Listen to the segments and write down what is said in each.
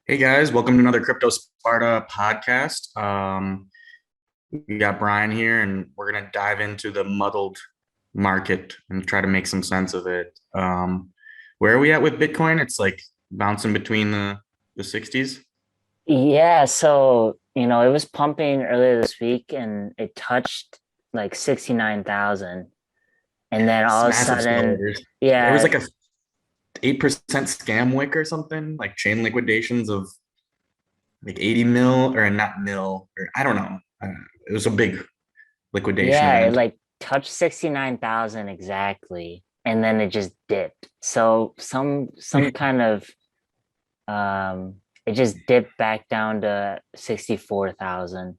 Hey guys, welcome to another Crypto Sparta podcast. We got Brian here, and we're gonna dive into the muddled market and try to make some sense of it. Where are we at with Bitcoin? It's like bouncing between the 60s. Yeah, so it was pumping earlier this week and it touched like 69,000. And then It's all of a massive sudden, sellers. There was yeah, like a 8% scam wick or something, like chain liquidations of like 80 mil or not mil, or I don't know. It was a big liquidation yeah, it event. like touched 69,000 exactly. And then it just dipped. So some kind of it just dipped back down to 64,000.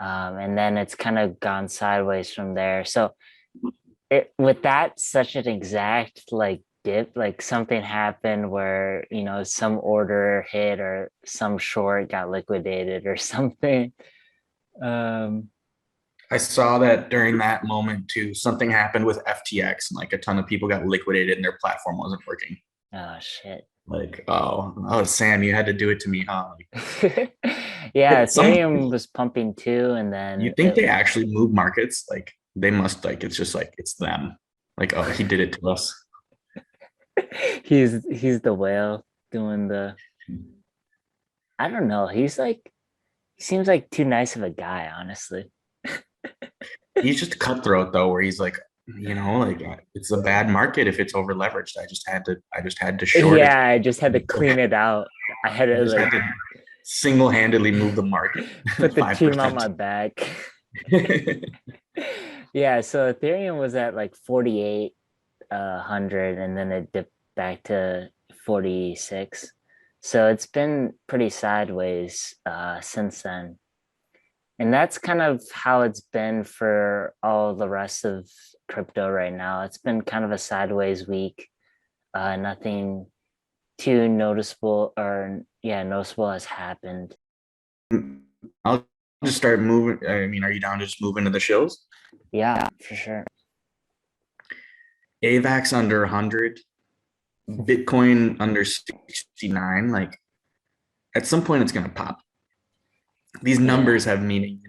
And then it's kind of gone sideways from there. So it with that such an exact like dip, like something happened where some order hit or some short got liquidated or something. um I saw that during that moment too. Something happened with FTX and like a ton of people got liquidated and their platform wasn't working. oh shit. Like, oh, Sam, you had to do it to me, huh? Yeah, Like, Ethereum was pumping too, and you then think they actually move markets? Like they must like it's just like it's them. Like, oh, he did it to us. he's the whale doing the I don't know, he seems like too nice of a guy, honestly. He's just cutthroat though, where he's like, like it's a bad market if it's over leveraged. I just had to short it. Yeah, I just had to clean it out. I had I to just had like to single-handedly move the market put the team on 5%. my back. Yeah, so Ethereum was at like 48 hundred and then it dipped back to 46. So it's been pretty sideways since then. And that's kind of how it's been for all the rest of crypto right now. It's been kind of a sideways week. Nothing too noticeable or yeah, noticeable has happened. I'll just start moving. I mean, are you down to just move into the shills? Yeah, for sure. AVAX under 100, Bitcoin under 69. Like at some point, it's going to pop. These Yeah. numbers have meaning.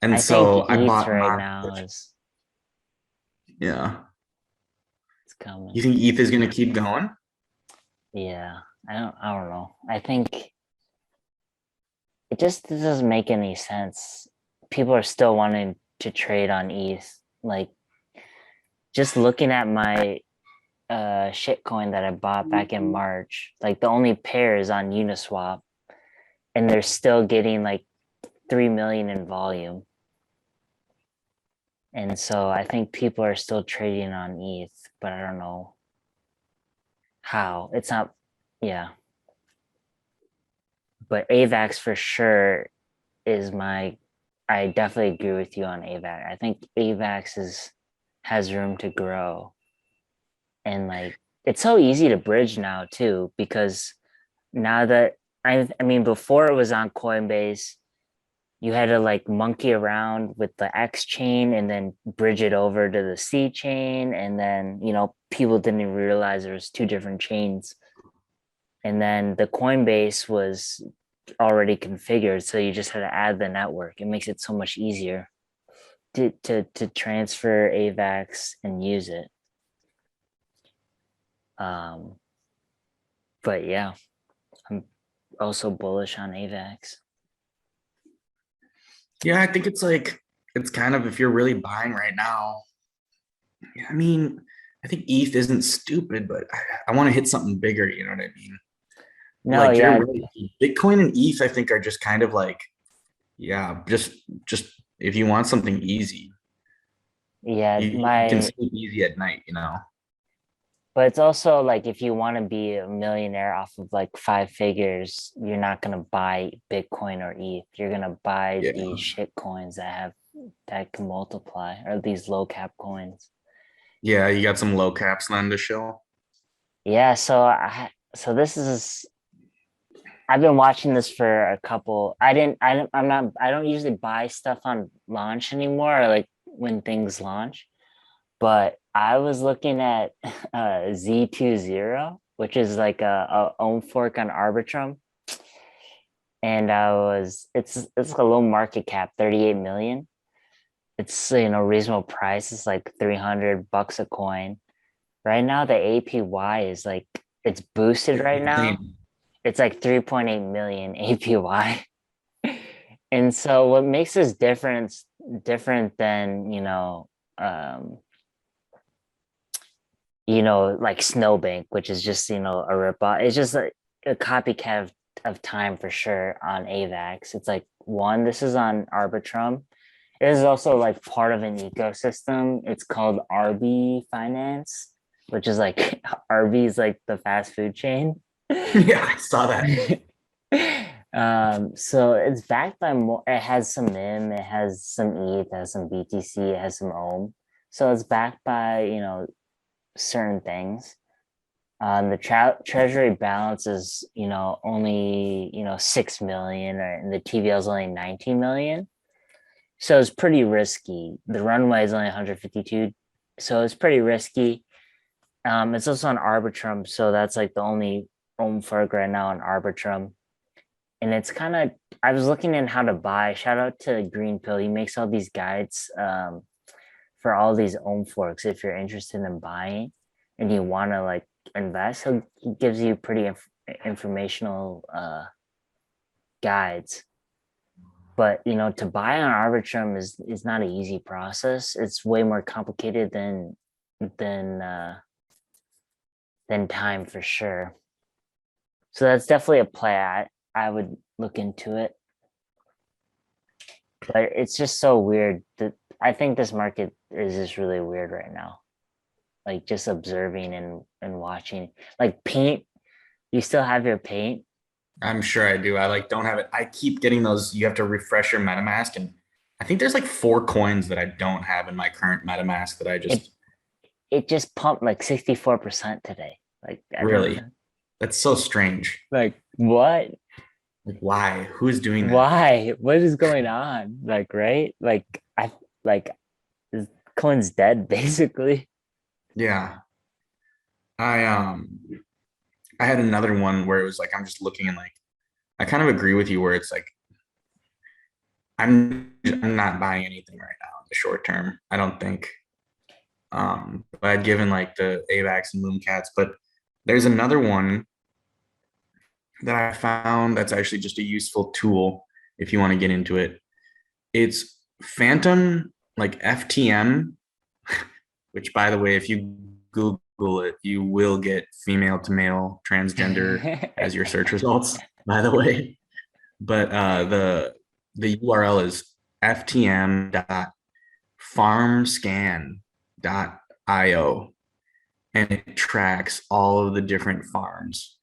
And I think so I ETH bought right my, now is yeah. it's coming. You think ETH is going to keep going? Yeah. I don't know. I think it just doesn't make any sense. People are still wanting to trade on ETH. Like just looking at my shitcoin that I bought back in March, like the only pair is on Uniswap and they're still getting like 3 million in volume. And so I think people are still trading on ETH, but I don't know how. It's not, yeah. But AVAX for sure is I definitely agree with you on AVAX. I think AVAX has room to grow. And like it's so easy to bridge now too, because now that I mean before it was on Coinbase, you had to like monkey around with the X chain and then bridge it over to the C chain. And then, people didn't even realize there was two different chains. And then the Coinbase was already configured. So you just had to add the network. It makes it so much easier to transfer AVAX and use it. Um, but yeah, I'm also bullish on AVAX. Yeah, I think it's like, it's kind of if you're really buying right now. I mean, I think ETH isn't stupid, but I want to hit something bigger. You know what I mean? No, Like you're yeah, really Bitcoin and ETH, I think are just kind of like, yeah, just if you want something easy, yeah, you can sleep easy at night. but it's also like if you want to be a millionaire off of like five figures, you're not gonna buy Bitcoin or ETH. You're gonna buy Yeah. these shit coins that can multiply or these low cap coins. Yeah, you got some low caps then to show. Yeah, so this is I've been watching this for a couple. I don't usually buy stuff on launch anymore, or like when things launch. But I was looking at Z20, which is like a own fork on Arbitrum. and I was it's a low market cap, 38 million. It's reasonable price. It's like 300 bucks a coin. Right now the APY is like it's boosted right now. Insane. It's like 3.8 million APY. And so what makes this different than, um, like Snowbank, which is just, a ripoff. It's just a copycat of time for sure on AVAX. It's like one, this is on Arbitrum. It is also like part of an ecosystem. It's called RB Finance, which is like Arby's like the fast food chain. Yeah, I saw that. So it's backed by more, it has some MIM, it has some ETH, it has some BTC, it has some OHM. So it's backed by, certain things. The treasury balance is, only, 6 million, and the TVL is only 19 million. So it's pretty risky. The runway is only 152. So it's pretty risky. It's also on Arbitrum. So that's like the only OHM fork right now on Arbitrum. And it's kind of, I was looking in how to buy. Shout out to Green Pill. He makes all these guides for all these OHM forks. If you're interested in buying and you want to like invest, he gives you pretty informational guides. But to buy on Arbitrum is not an easy process. It's way more complicated than uh, than time for sure. So that's definitely a play. I would look into it. But it's just so weird that I think this market is just really weird right now. Like just observing and watching. Like paint, you still have your paint. I'm sure I do. I like don't have it. I keep getting those. You have to refresh your MetaMask, and I think there's like 4 coins that I don't have in my current MetaMask that I It just it just pumped like 64% today. Like I don't really. know. That's so strange. Like what? Like, why? Who's doing that? Why? What is going on? Like, right? Like this coin's dead basically. Yeah. I I had another one where it was like I'm just looking and like I kind of agree with you where it's like I'm not buying anything right now in the short term. I don't think. But I'd given like the AVAX and Moomcats, but there's another one that I found that's actually just a useful tool if you want to get into it. It's Phantom, like FTM, which by the way, if you Google it, you will get female to male transgender as your search results, by the way. But the URL is FTM.FarmScan.io, and it tracks all of the different farms.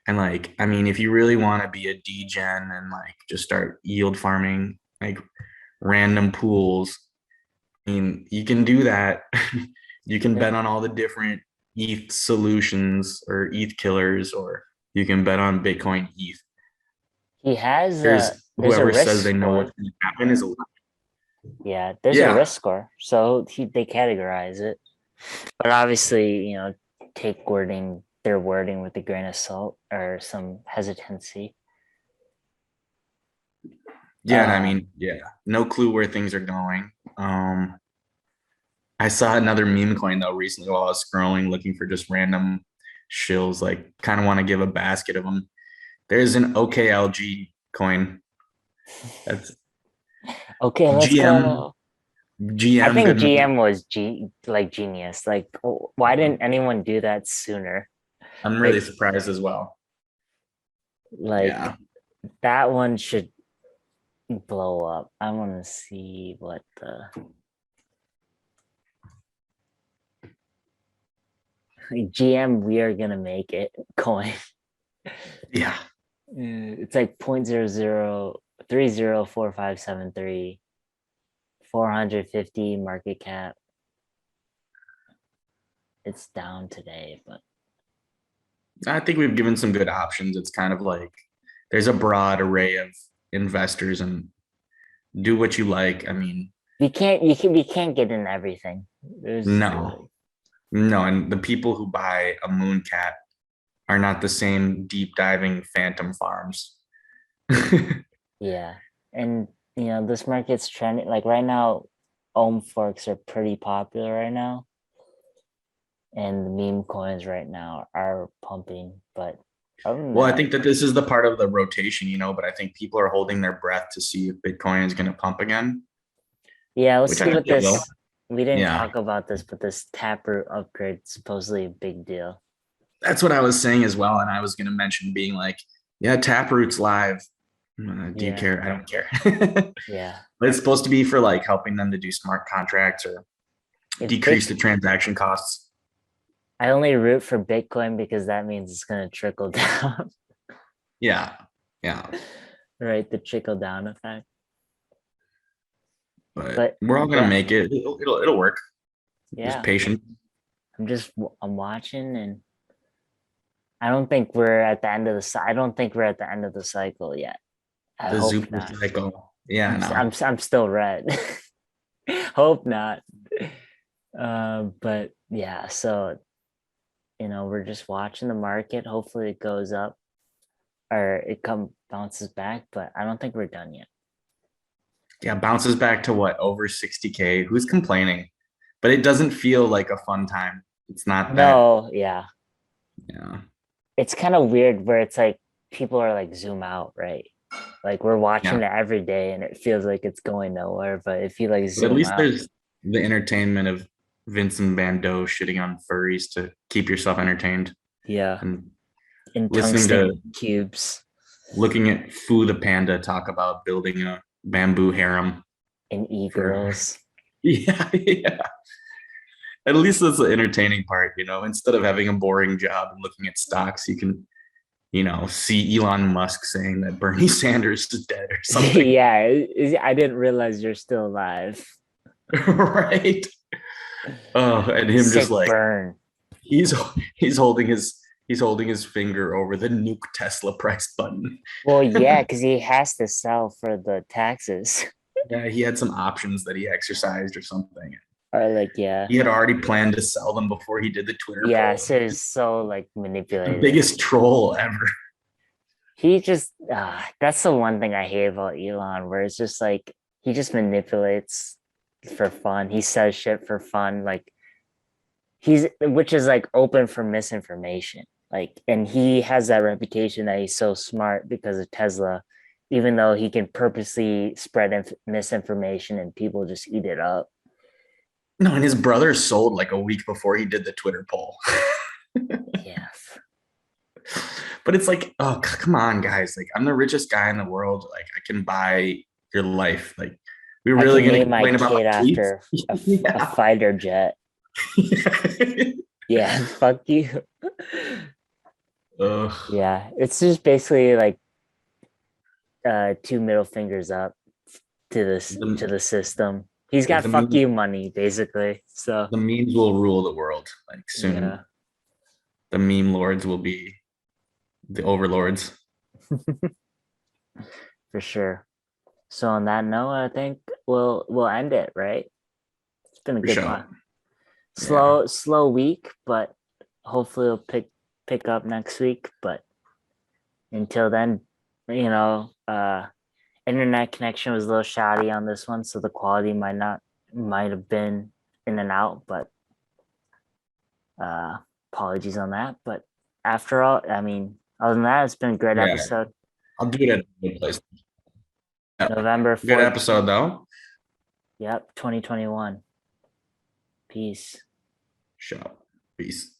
And like, I mean, if you really want to be a degen and like just start yield farming, like random pools, I mean, you can do that. You can bet on all the different ETH solutions or ETH killers, or you can bet on Bitcoin ETH. He has There's there's a whoever risk says they know score. what's going to happen is a Yeah, there's a yeah. risk score. So they categorize it. But obviously, take their wording with a grain of salt or some hesitancy. Yeah, and I Um, mean, yeah, no clue where things are going. I saw another meme coin though recently while I was scrolling, looking for just random shills. Like, kind of want to give a basket of them. There's an OKLG coin. That's okay, let's GM go. I GM think good move. GM was like genius. Like, why didn't anyone do that sooner? I'm really Like, surprised as well. like Yeah. that one should blow up. I want to see what the GM we are gonna make it coin. Yeah. It's like 0.00304573, 450 market cap. It's down today, but I think we've given some good options. It's kind of like there's a broad array of investors and do what you like. I mean, we can't get in everything. There's no, no. And the people who buy a moon cat are not the same deep diving phantom farms. Yeah. And this market's trending like right now, ohm forks are pretty popular right now. And the meme coins right now are pumping. But other than Well, I that, think that this is the part of the rotation, but I think people are holding their breath to see if Bitcoin is going to pump again, yeah, let's which see I what think it will. this. We didn't Yeah. talk about this, but this Taproot upgrade is supposedly a big deal. That's what I was saying as well. And I was going to mention being like, yeah, Taproot's live. Do you Yeah, care? I don't care. yeah. But it's supposed to be for like helping them to do smart contracts or If decrease Bit, the transaction costs. I only root for Bitcoin because that means it's gonna trickle down, Yeah. Yeah. right? The trickle down effect. But But we're all going to yeah, make it. It'll work. Just yeah. patient. I'm watching, and I don't think we're at the end of I don't think we're at the end of the cycle yet. I The hope super not. cycle. Yeah, no. I'm still red. Hope not. But yeah, so we're just watching the market. Hopefully it goes up or it come bounces back, but I don't think we're done yet. Yeah, bounces back to what, over 60K. Who's complaining? But it doesn't feel like a fun time. It's not that, No, yeah. yeah. It's kind of weird where it's like people are like zoom out, right? Like we're Yeah. watching it every day and it feels like it's going nowhere. But if you like But at zoom least out, there's the entertainment of Vincent Van Gogh shitting on furries to keep yourself entertained yeah, and in listening to tungsten cubes looking at Fu the panda talk about building a bamboo harem and for e-girls. yeah, yeah. At least that's the entertaining part, instead of having a boring job and looking at stocks, you can, see Elon Musk saying that Bernie Sanders is dead or something. Yeah, I didn't realize you're still alive. Right. Oh, and him just Sick like burn. he's he's holding his he's holding his finger over the nuke Tesla price button. Well, yeah, because he has to sell for the taxes. Yeah, he had some options that he exercised or something. Or like, yeah. He had already planned to sell them before he did the Twitter Yeah, poll. so it's so like The manipulated. biggest troll ever. He just that's the one thing I hate about Elon, where it's just like he just manipulates for fun. He says shit for fun. Like he's which is like open for misinformation. Like, and he has that reputation that he's so smart because of Tesla, even though he can purposely spread misinformation and people just eat it up. No, and his brother sold like a week before he did the Twitter poll. Yeah. But it's like, oh, come on, guys. Like, I'm the richest guy in the world. Like, I can buy your life. Like, we're I really can going to name my complain about my kid tweets? after a Yeah. fighter jet. Yeah, fuck you. Ugh. Yeah, it's just basically like two middle fingers up to The, the system. He's got the, fuck meme, you money basically. So the memes will rule the world. Like, soon, yeah, the meme lords will be the overlords. for sure. So on that note, I think we'll end it, right? It's been a For good sure. one. Yeah. Slow week, but hopefully it'll pick up next week. But until then, you know, internet connection was a little shoddy on this one, so the quality might have been in and out, but uh apologies on that. But after all, I mean, other than that, it's been a great Yeah. episode. I'll do it at a good place. Yeah. November Good 4th. episode, though. Yep, 2021. Peace. Shut up. Peace.